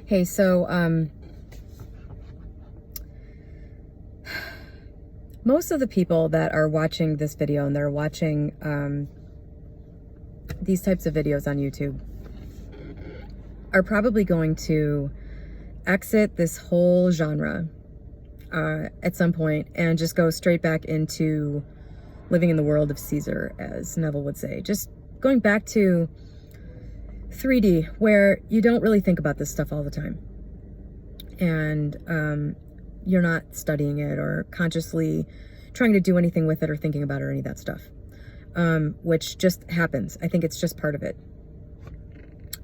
Hey, so most of the people that are watching this video and they're watching these types of videos on YouTube are probably going to exit this whole genre at some point and just go straight back into living in the world of Caesar, as Neville would say. Just going back to 3D, where you don't really think about this stuff all the time. And you're not studying it or consciously trying to do anything with it or thinking about it or any of that stuff, which just happens. I think it's just part of it.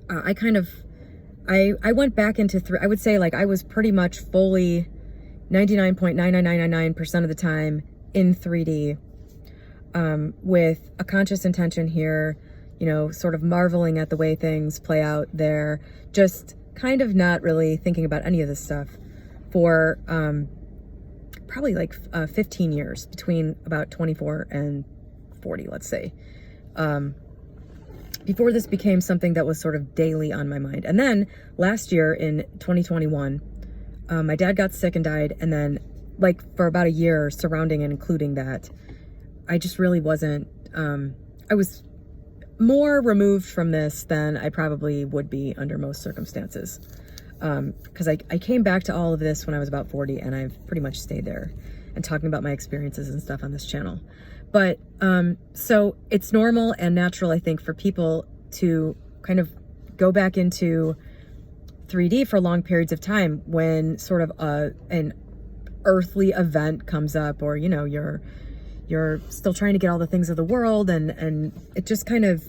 I went back into, I would say, like, I was pretty much fully 99.99999% of the time in 3D, with a conscious intention here, you know, sort of marveling at the way things play out there, just kind of not really thinking about any of this stuff for probably like 15 years, between about 24 and 40, let's say, before this became something that was sort of daily on my mind. And then last year in 2021, my dad got sick and died, and then, like, for about a year surrounding and including that, I just really wasn't, I was more removed from this than I probably would be under most circumstances. Because I came back to all of this when I was about 40, and I've pretty much stayed there and talking about my experiences and stuff on this channel. But so it's normal and natural, I think, for people to kind of go back into 3D for long periods of time when sort of an earthly event comes up, or, you know, you're still trying to get all the things of the world, and it just kind of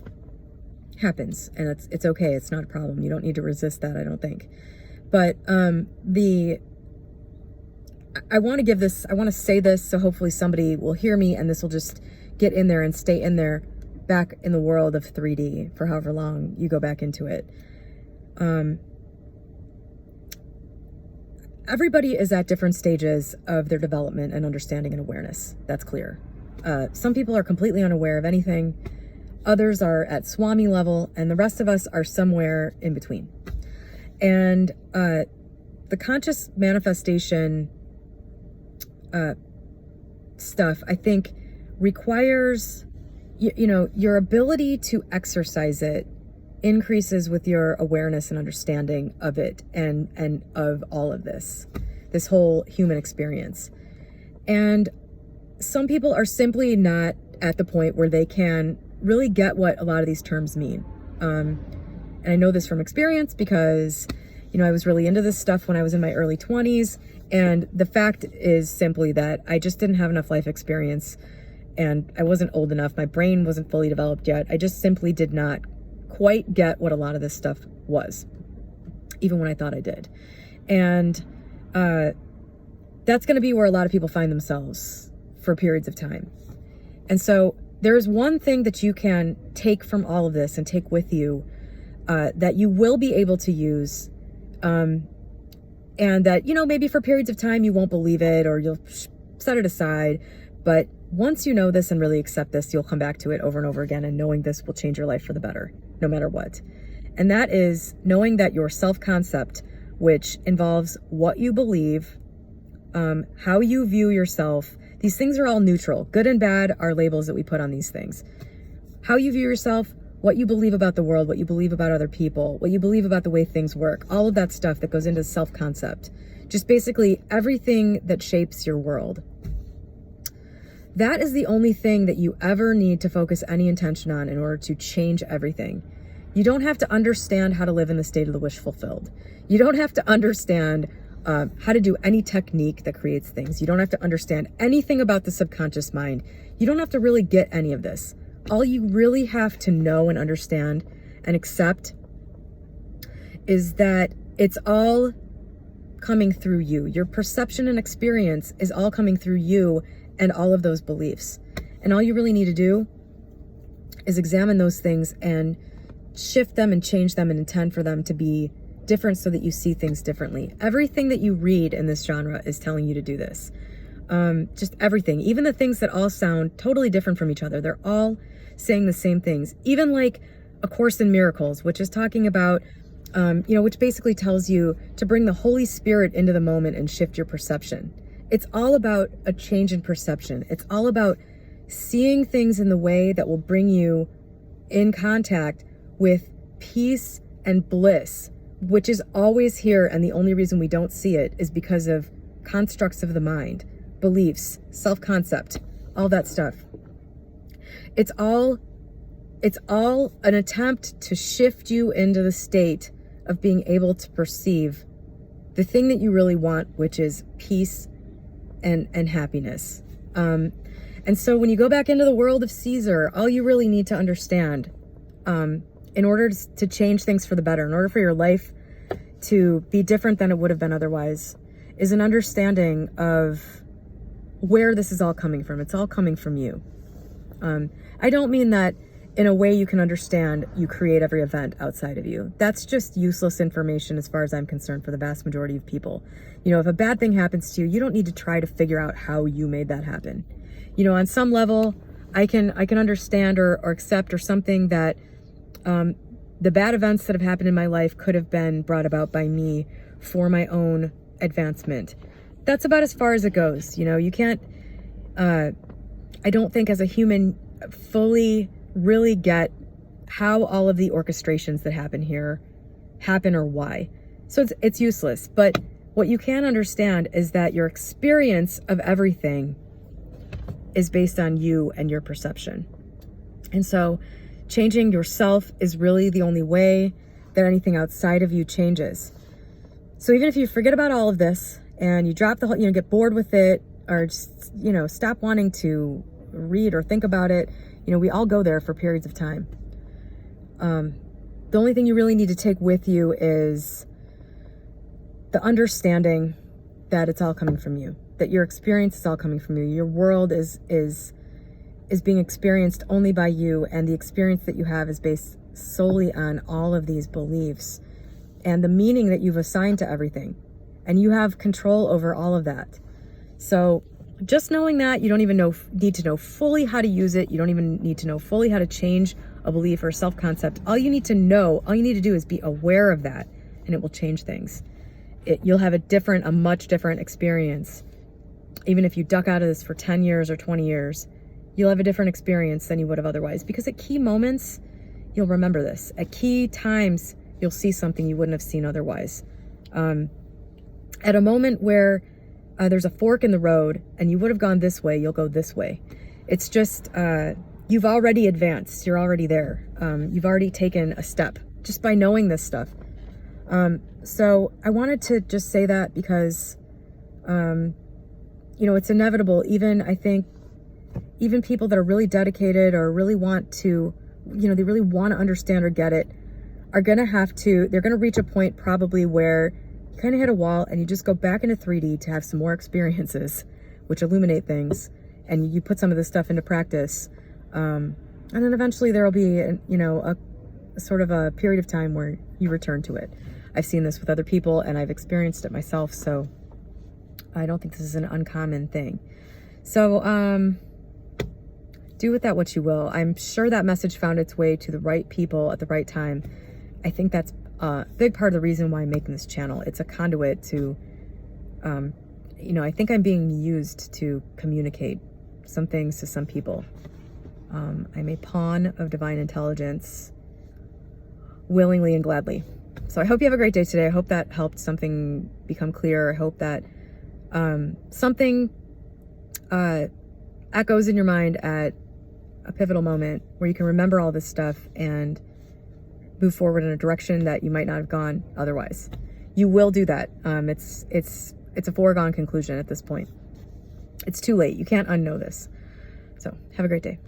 happens, and it's okay. It's not a problem. You don't need to resist that, I don't think. But I want to give this, I want to say this, so hopefully somebody will hear me, and this will just get in there and stay in there, back in the world of 3D for however long you go back into it. Everybody is at different stages of their development and understanding and awareness. That's clear. Some people are completely unaware of anything. Others are at Swami level, and the rest of us are somewhere in between. And the conscious manifestation stuff, I think, requires, you know, your ability to exercise it increases with your awareness and understanding of it, and of all of this whole human experience. And some people are simply not at the point where they can really get what a lot of these terms mean. And I know this from experience because, you know, I was really into this stuff when I was in my early 20s. And the fact is simply that I just didn't have enough life experience, and I wasn't old enough. My brain wasn't fully developed yet. I just simply did not quite get what a lot of this stuff was, even when I thought I did. And that's going to be where a lot of people find themselves for periods of time. And so there's one thing that you can take from all of this and take with you, that you will be able to use, and that, you know, maybe for periods of time you won't believe it, or you'll set it aside. But once you know this and really accept this, you'll come back to it over and over again, and knowing this will change your life for the better, no matter what. And that is knowing that your self-concept, which involves what you believe, how you view yourself, these things are all neutral. Good and bad are labels that we put on these things. How you view yourself, what you believe about the world, what you believe about other people, what you believe about the way things work, all of that stuff that goes into self-concept. Just basically everything that shapes your world. That is the only thing that you ever need to focus any intention on in order to change everything. You don't have to understand how to live in the state of the wish fulfilled. You don't have to understand how to do any technique that creates things. You don't have to understand anything about the subconscious mind. You don't have to really get any of this. All you really have to know and understand and accept is that it's all coming through you. Your perception and experience is all coming through you and all of those beliefs. And all you really need to do is examine those things and shift them and change them and intend for them to be different so that you see things differently. Everything that you read in this genre is telling you to do this. Just everything, even the things that all sound totally different from each other, they're all saying the same things. Even like A Course in Miracles, which is talking about which basically tells you to bring the Holy Spirit into the moment and shift your perception. It's all about a change in perception. It's all about seeing things in the way that will bring you in contact with peace and bliss, which is always here. And the only reason we don't see it is because of constructs of the mind, beliefs, self-concept, all that stuff. It's all an attempt to shift you into the state of being able to perceive the thing that you really want, which is peace and happiness. And so when you go back into the world of Caesar, all you really need to understand, in order to change things for the better, in order for your life to be different than it would have been otherwise, is an understanding of where this is all coming from. It's all coming from you. I don't mean that in a way you can understand you create every event outside of you. That's just useless information as far as I'm concerned for the vast majority of people. If a bad thing happens to you, you don't need to try to figure out how you made that happen. On some level, I can understand or accept or something that the bad events that have happened in my life could have been brought about by me for my own advancement. That's about as far as it goes. You can't, I don't think as a human fully really get how all of the orchestrations that happen here happen or why. So it's useless. But what you can understand is that your experience of everything is based on you and your perception. And so changing yourself is really the only way that anything outside of you changes. So even if you forget about all of this and you drop the whole, get bored with it, or just, stop wanting to read or think about it, we all go there for periods of time. The only thing you really need to take with you is the understanding that it's all coming from you, that your experience is all coming from you. Your world is being experienced only by you, and the experience that you have is based solely on all of these beliefs and the meaning that you've assigned to everything. And you have control over all of that. So just knowing that, you don't even need to know fully how to use it. You don't even need to know fully how to change a belief or self-concept. All you need to do is be aware of that, and it will change things. You'll have a much different experience. Even if you duck out of this for 10 years or 20 years, you'll have a different experience than you would have otherwise. Because at key moments, you'll remember this. At key times, you'll see something you wouldn't have seen otherwise. At a moment where there's a fork in the road and you would have gone this way, you'll go this way. It's just, you've already advanced. You're already there. You've already taken a step just by knowing this stuff. So I wanted to just say that because, it's inevitable. I think even people that are really dedicated or really want to, they really want to understand or get it, they're going to reach a point probably where you kind of hit a wall and you just go back into 3D to have some more experiences, which illuminate things, and you put some of this stuff into practice. And then eventually there'll be, a sort of a period of time where you return to it. I've seen this with other people and I've experienced it myself. So I don't think this is an uncommon thing. So, do with that what you will. I'm sure that message found its way to the right people at the right time. I think that's a big part of the reason why I'm making this channel. It's a conduit to, I think I'm being used to communicate some things to some people. I'm a pawn of divine intelligence, willingly and gladly. So I hope you have a great day today. I hope that helped something become clear. I hope that something echoes in your mind at a pivotal moment where you can remember all this stuff and move forward in a direction that you might not have gone otherwise. You will do that. It's a foregone conclusion at this point. It's too late. You can't unknow this. So have a great day.